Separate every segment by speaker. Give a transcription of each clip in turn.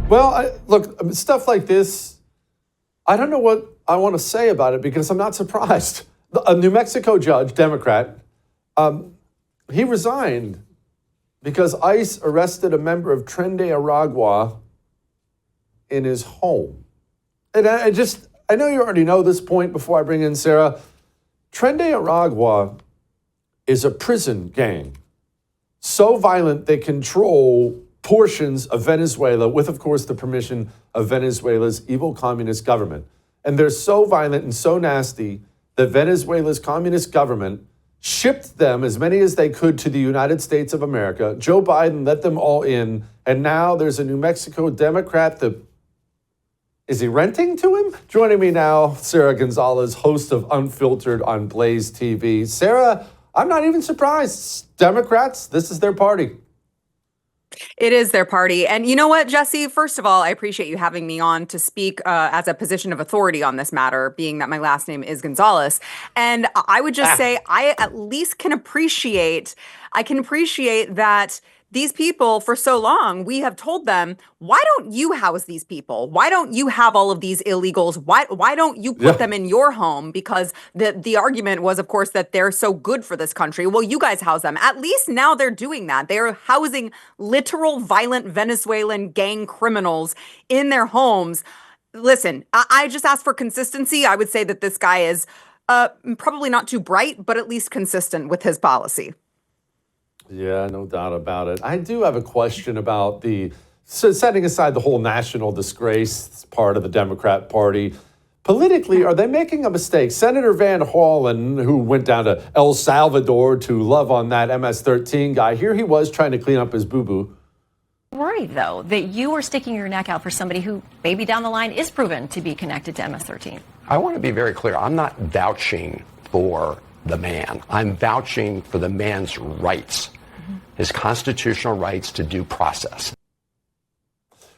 Speaker 1: Well, look, stuff like this, I don't know what I want to say about it because I'm not surprised. A New Mexico judge, Democrat, he resigned because ICE arrested a member of Tren de Aragua in his home. And I know you already know this point before I bring in Sarah. Tren de Aragua is a prison gang. So violent they control portions of Venezuela with, of course, the permission of Venezuela's evil communist government. And they're so violent and so nasty that Venezuela's communist government shipped them, as many as they could, to the United States of America. Joe Biden let them all in. And now there's a New Mexico Democrat that, is he renting to him? Joining me now, Sara Gonzales, host of Unfiltered on Blaze TV. Sarah, I'm not even surprised. Democrats, this is their party.
Speaker 2: It is their party. And you know what, Jesse? First of all, I appreciate you having me on to speak as a position of authority on this matter, being that my last name is Gonzales. And I would just say I at least can appreciate that these people, for so long, we have told them, why don't you house these people? Why don't you have all of these illegals? Why don't you put them in your home? Because the argument was, of course, that they're so good for this country. Well, you guys house them. At least now they're doing that. They're housing literal violent Venezuelan gang criminals in their homes. Listen, I just ask for consistency. I would say that this guy is probably not too bright, but at least consistent with his policy.
Speaker 1: Yeah, no doubt about it. I do have a question about setting aside the whole national disgrace part of the Democrat Party. Politically, are they making a mistake? Senator Van Hollen, who went down to El Salvador to love on that MS-13 guy, here he was trying to clean up his boo-boo.
Speaker 3: Worried, though, that you are sticking your neck out for somebody who maybe down the line is proven to be connected to MS-13.
Speaker 4: I want to be very clear. I'm not vouching for the man. I'm vouching for the man's rights, his constitutional rights to due process.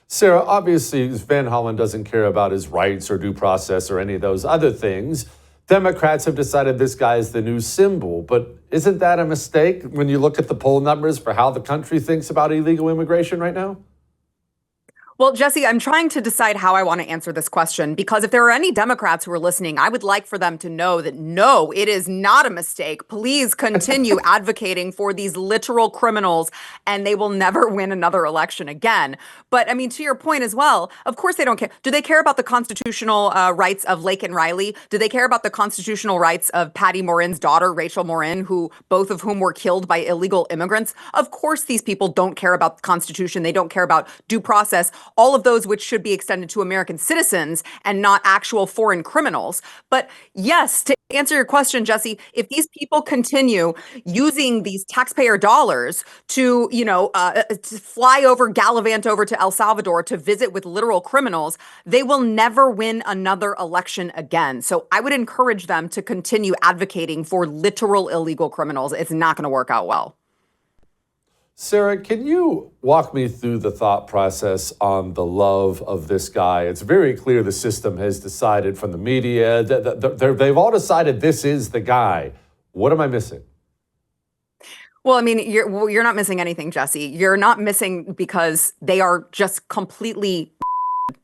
Speaker 1: Sarah, obviously, Van Hollen doesn't care about his rights or due process or any of those other things. Democrats have decided this guy is the new symbol, but isn't that a mistake when you look at the poll numbers for how the country thinks about illegal immigration right now?
Speaker 2: Well, Jesse, I'm trying to decide how I want to answer this question, because if there are any Democrats who are listening, I would like for them to know that, no, it is not a mistake. Please continue advocating for these literal criminals, and they will never win another election again. But I mean, to your point as well, of course they don't care. Do they care about the constitutional rights of Lake and Riley? Do they care about the constitutional rights of Patty Morin's daughter, Rachel Morin, both of whom were killed by illegal immigrants? Of course these people don't care about the Constitution. They don't care about due process. All of those which should be extended to American citizens and not actual foreign criminals. But yes, to answer your question, Jesse, if these people continue using these taxpayer dollars to, to fly over, gallivant over to El Salvador to visit with literal criminals, they will never win another election again. So I would encourage them to continue advocating for literal illegal criminals. It's not going to work out well.
Speaker 1: Sarah, can you walk me through the thought process on the love of this guy? It's very clear the system has decided, from the media, they've all decided this is the guy. What am I missing?
Speaker 2: Well, I mean, you're not missing anything, Jesse. You're not missing because they are just completely...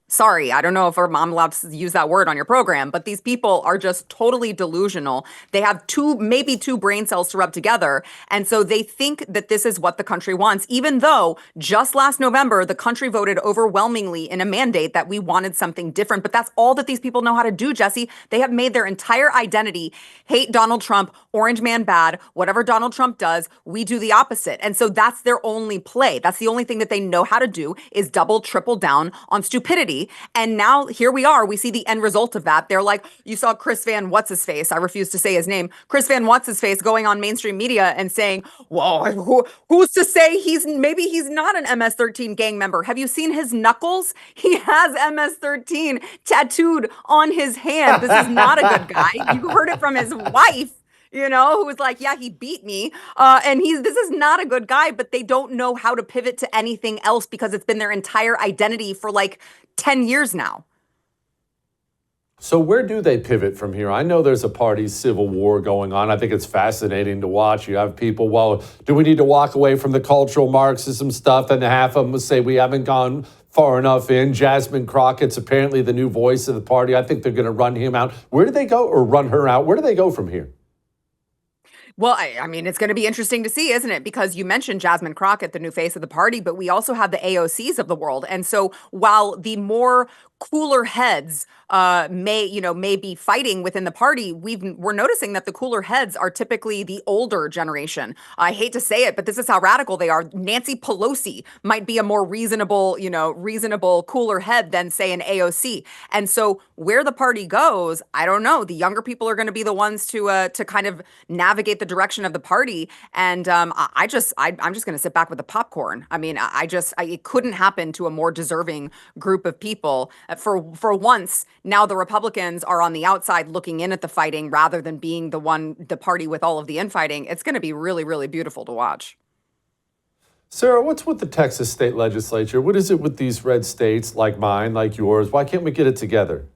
Speaker 2: Sorry, I don't know if I'm allowed to use that word on your program, but these people are just totally delusional. They have maybe two brain cells to rub together. And so they think that this is what the country wants, even though just last November, the country voted overwhelmingly in a mandate that we wanted something different. But that's all that these people know how to do, Jesse. They have made their entire identity hate Donald Trump, orange man bad, whatever Donald Trump does, we do the opposite. And so that's their only play. That's the only thing that they know how to do, is double, triple down on stupidity. And now here we are. We see the end result of that. They're like, you saw Chris Van What's-His-Face. I refuse to say his name. Chris Van What's-His-Face going on mainstream media and saying, well, who's to say he's not an MS-13 gang member? Have you seen his knuckles? He has MS-13 tattooed on his hand. This is not a good guy. You heard it from his wife, who was like, yeah, he beat me. And this is not a good guy, but they don't know how to pivot to anything else because it's been their entire identity for like 10 years now.
Speaker 1: So where do they pivot from here? I know there's a party civil war going on. I think it's fascinating to watch. You have people, well, do we need to walk away from the cultural Marxism stuff? And half of them will say we haven't gone far enough in. Jasmine Crockett's apparently the new voice of the party. I think they're going to run him out. Where do they go, or run her out? Where do they go from here?
Speaker 2: Well, I mean, it's going to be interesting to see, isn't it? Because you mentioned Jasmine Crockett, the new face of the party, but we also have the AOCs of the world. And so while the more cooler heads may be fighting within the party, we're noticing that the cooler heads are typically the older generation. I hate to say it, but this is how radical they are. Nancy Pelosi might be a more reasonable cooler head than, say, an AOC. And so where the party goes, I don't know. The younger people are going to be the ones to kind of navigate the direction of the party. And I'm just going to sit back with the popcorn. I mean, it couldn't happen to a more deserving group of people. For once, now the Republicans are on the outside looking in at the fighting rather than being the party with all of the infighting. It's going to be really, really beautiful to watch.
Speaker 1: Sarah, what's with the Texas state legislature? What is it with these red states like mine, like yours? Why can't we get it together?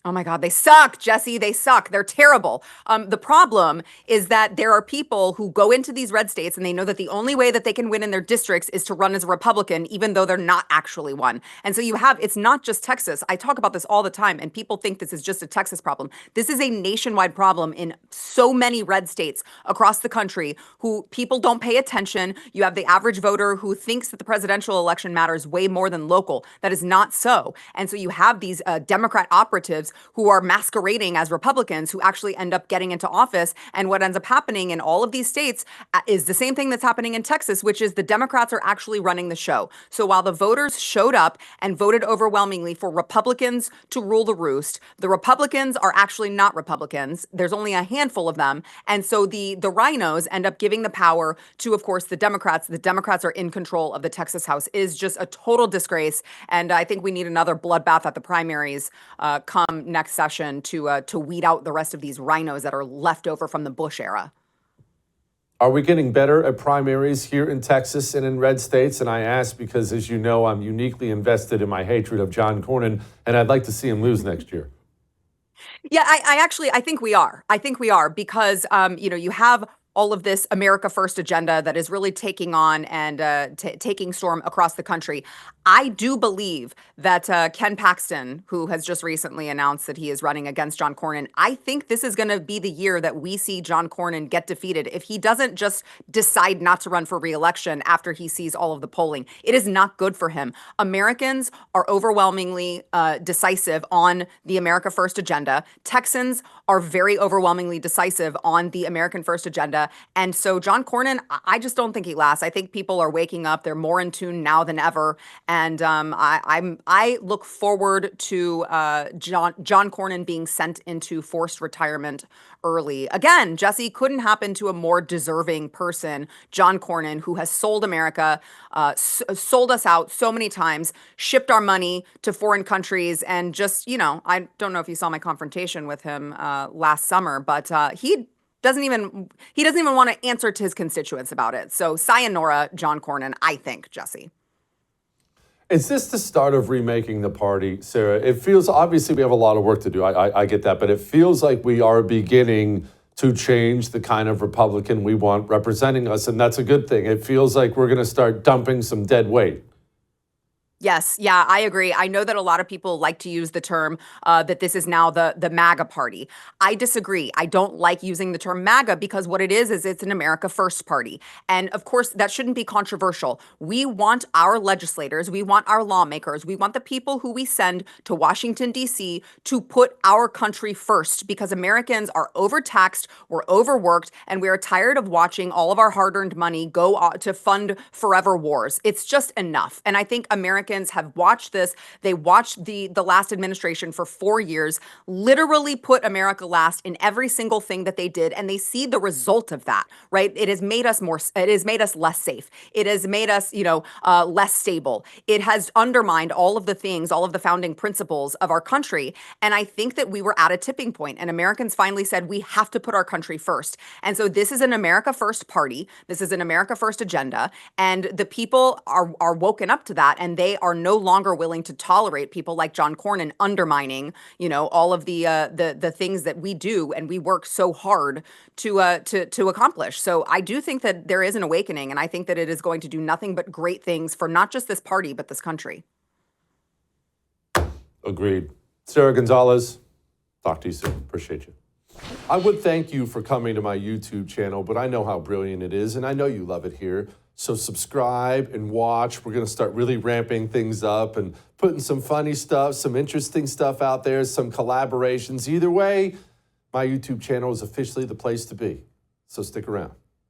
Speaker 2: Oh my God, they suck, Jesse. They suck. They're terrible. The problem is that there are people who go into these red states and they know that the only way that they can win in their districts is to run as a Republican, even though they're not actually one. And so it's not just Texas. I talk about this all the time, and people think this is just a Texas problem. This is a nationwide problem in so many red states across the country who people don't pay attention. You have the average voter who thinks that the presidential election matters way more than local. That is not so. And so you have these Democrat operatives who are masquerading as Republicans who actually end up getting into office. And what ends up happening in all of these states is the same thing that's happening in Texas, which is the Democrats are actually running the show. So while the voters showed up and voted overwhelmingly for Republicans to rule the roost, the Republicans are actually not Republicans. There's only a handful of them. And so the RINOs end up giving the power to, of course, the Democrats. The Democrats are in control of the Texas House. It is just a total disgrace. And I think we need another bloodbath at the primaries come next session to weed out the rest of these RINOs that are left over from the Bush era.
Speaker 1: Are we getting better at primaries here in Texas and in red states? And I ask because, as you know, I'm uniquely invested in my hatred of John Cornyn, and I'd like to see him lose next year.
Speaker 2: Yeah, I think we are. I think we are because, you have all of this America First agenda that is really taking on and taking storm across the country. I do believe that Ken Paxton, who has just recently announced that he is running against John Cornyn, I think this is going to be the year that we see John Cornyn get defeated. If he doesn't just decide not to run for re-election after he sees all of the polling, it is not good for him. Americans are overwhelmingly decisive on the America First agenda. Texans are very overwhelmingly decisive on the American First agenda. And so John Cornyn, I just don't think he lasts. I think people are waking up. They're more in tune now than ever. And I look forward to John Cornyn being sent into forced retirement early. Again, Jesse, couldn't happen to a more deserving person, John Cornyn, who has sold America, sold us out so many times, shipped our money to foreign countries, and just, I don't know if you saw my confrontation with him last summer, but he doesn't even want to answer to his constituents about it. So sayonara, John Cornyn, I think, Jesse.
Speaker 1: Is this the start of remaking the party, Sarah? It feels, obviously we have a lot of work to do. I get that, but it feels like we are beginning to change the kind of Republican we want representing us, and that's a good thing. It feels like we're going to start dumping some dead weight.
Speaker 2: Yes. Yeah, I agree. I know that a lot of people like to use the term that this is now the MAGA party. I disagree. I don't like using the term MAGA because what it is it's an America First party. And of course, that shouldn't be controversial. We want our legislators, we want our lawmakers, we want the people who we send to Washington, D.C. to put our country first because Americans are overtaxed, we're overworked, and we are tired of watching all of our hard-earned money go to fund forever wars. It's just enough. And I think Americans have watched this. They watched the last administration for 4 years literally put America last in every single thing that they did, and they see the result of that, right? It has made us less safe. It has made us, less stable. It has undermined all of the things, all of the founding principles of our country. And I think that we were at a tipping point, and Americans finally said we have to put our country first. And so this is an America First party. This is an America First agenda, and the people are woken up to that, and they they are no longer willing to tolerate people like John Cornyn undermining, all of the things that we do and we work so hard to accomplish. So I do think that there is an awakening, and I think that it is going to do nothing but great things for not just this party, but this country.
Speaker 1: Agreed. Sara Gonzales, talk to you soon. Appreciate you. I would thank you for coming to my YouTube channel, but I know how brilliant it is, and I know you love it here. So subscribe and watch. We're going to start really ramping things up and putting some funny stuff, some interesting stuff out there, some collaborations. Either way, my YouTube channel is officially the place to be. So stick around.